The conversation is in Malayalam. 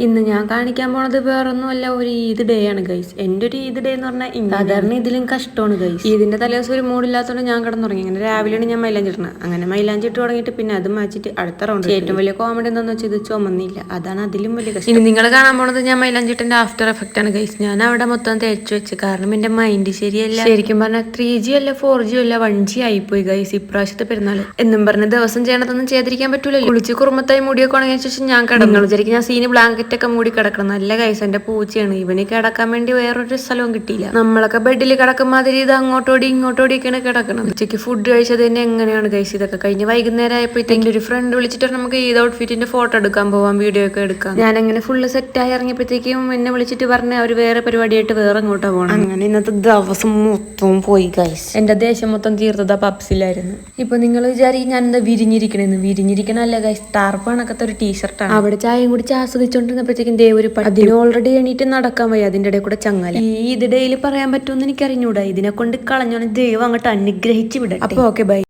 ഇന്ന് ഞാൻ കാണിക്കാൻ പോണത് വേറൊന്നുമല്ല, ഒരു ഈദ് ഡേ ആണ് ഗൈസ്. എൻ്റെ ഒരു ഈദ് ഡേ എന്ന് പറഞ്ഞാൽ സാധാരണ ഇതിലും കഷ്ടമാണ് ഗൈസ്. ഇതിന്റെ തലേദിവസം ഒരു മൂഡില്ലാത്തതുകൊണ്ട് ഞാൻ കിടന്നുറങ്ങി. അങ്ങനെ രാവിലെയാണ് ഞാൻ മൈലാഞ്ചി ഇടുന്നത്. അങ്ങനെ മൈലാഞ്ചി ഇട്ട് തുടങ്ങിയിട്ട് പിന്നെ അത് മാറ്റിട്ട് അടുത്ത റൗണ്ട്. ഏറ്റവും വലിയ കോമഡി എന്താണെന്ന് വെച്ചാൽ ഇത് ചുമന്നില്ല. അതാണ് അതിലും വലിയ കഷ്ടം. ഇനി നിങ്ങൾ കാണാൻ പോണത് ഞാൻ മൈലാഞ്ചിട്ടിന്റെ ആഫ്റ്റർ എഫക്റ്റ് ആണ് ഗൈസ്. ഞാൻ അവിടെ മൊത്തം തേച്ച് വെച്ച്, കാരണം എന്റെ മൈൻഡ് ശരിയല്ല. ശരിക്കും പറഞ്ഞാൽ 3G അല്ല 4G അല്ല 1G ആയിപ്പോയി ഗൈസ് ഇപ്രാവശ്യത്തെ പെരുന്നാൾ. എന്നും പറഞ്ഞ ദിവസം ചെയ്യണതൊന്നും ചെയ്തിരിക്കാൻ പറ്റൂല. കുളിച്ച് കുറുമത്തായി മുടിയൊക്കെ ഉണങ്ങിയ ശേഷം ഞാൻ കിടന്നു വിചാരിക്കും ഞാൻ സീന് ബ്ലാങ്കറ്റ് ഒക്കെ മൂടി കിടക്കണം. നല്ല ഗൈസ് എന്റെ പൂച്ചയാണ്. ഇവന് കിടക്കാൻ വേണ്ടി വേറൊരു സ്ഥലവും കിട്ടിയില്ല. നമ്മളൊക്കെ ബെഡിൽ കിടക്കും മാതിരി ഇത് അങ്ങോട്ടോടി ഇങ്ങോട്ടോടിയൊക്കെയാണ് കിടക്കണം. ഉച്ചയ്ക്ക് ഫുഡ് കഴിച്ചത് തന്നെ എങ്ങനെയാണ് ഗൈസ്. ഇതൊക്കെ കഴിഞ്ഞ് വൈകുന്നേരം ആയപ്പോഴത്തേക്ക് ഒരു ഫ്രണ്ട് വിളിച്ചിട്ട് നമുക്ക് ഈ ഔട്ട്ഫിറ്റിന്റെ ഫോട്ടോ എടുക്കാൻ പോവാം, വീഡിയോ ഒക്കെ എടുക്കാം. ഞാൻ അങ്ങനെ ഫുള്ള് സെറ്റായി ഇറങ്ങിയപ്പോഴത്തേക്കും എന്നെ വിളിച്ചിട്ട് പറഞ്ഞ് അവർ വേറെ പരിപാടിയായിട്ട് വേറെ അങ്ങോട്ടാ പോകണം. അങ്ങനെ ഇന്നത്തെ ദിവസം മൊത്തം പോയി ഗൈസ്. എന്റെ ദേശം മൊത്തം തീർത്തത് പബ്സിലായിരുന്നു. ഇപ്പൊ നിങ്ങൾ വിചാരിക്കും ഞാൻ എന്താ വിരിഞ്ഞിരിക്കണെന്ന്. വിരിഞ്ഞിരിക്കണല്ല ഗൈസ്, ടാർപ്പാണക്കത്തെ ഒരു ടീഷർട്ടാണ്. അവിടെ ചായയും കുടിച്ച് ആസ്വദിച്ചോണ്ടിരുന്നപ്പോഴത്തേക്കും ഒരു അതിന് ഓൾറെഡി എണീറ്റ് നടക്കാൻ വയ്യ. അതിന്റെ ഇടയിൽ കൂടെ ചങ്ങല. ഈ ഇത് ഡേയിൽ പറയാൻ പറ്റുമെന്ന് എനിക്ക് അറിഞ്ഞൂടാ. ഇതിനെ കൊണ്ട് കളഞ്ഞോണ്ട് ദൈവം അങ്ങോട്ട് അനുഗ്രഹിച്ച് വിടാം. അപ്പൊ ഓക്കെ ബൈ.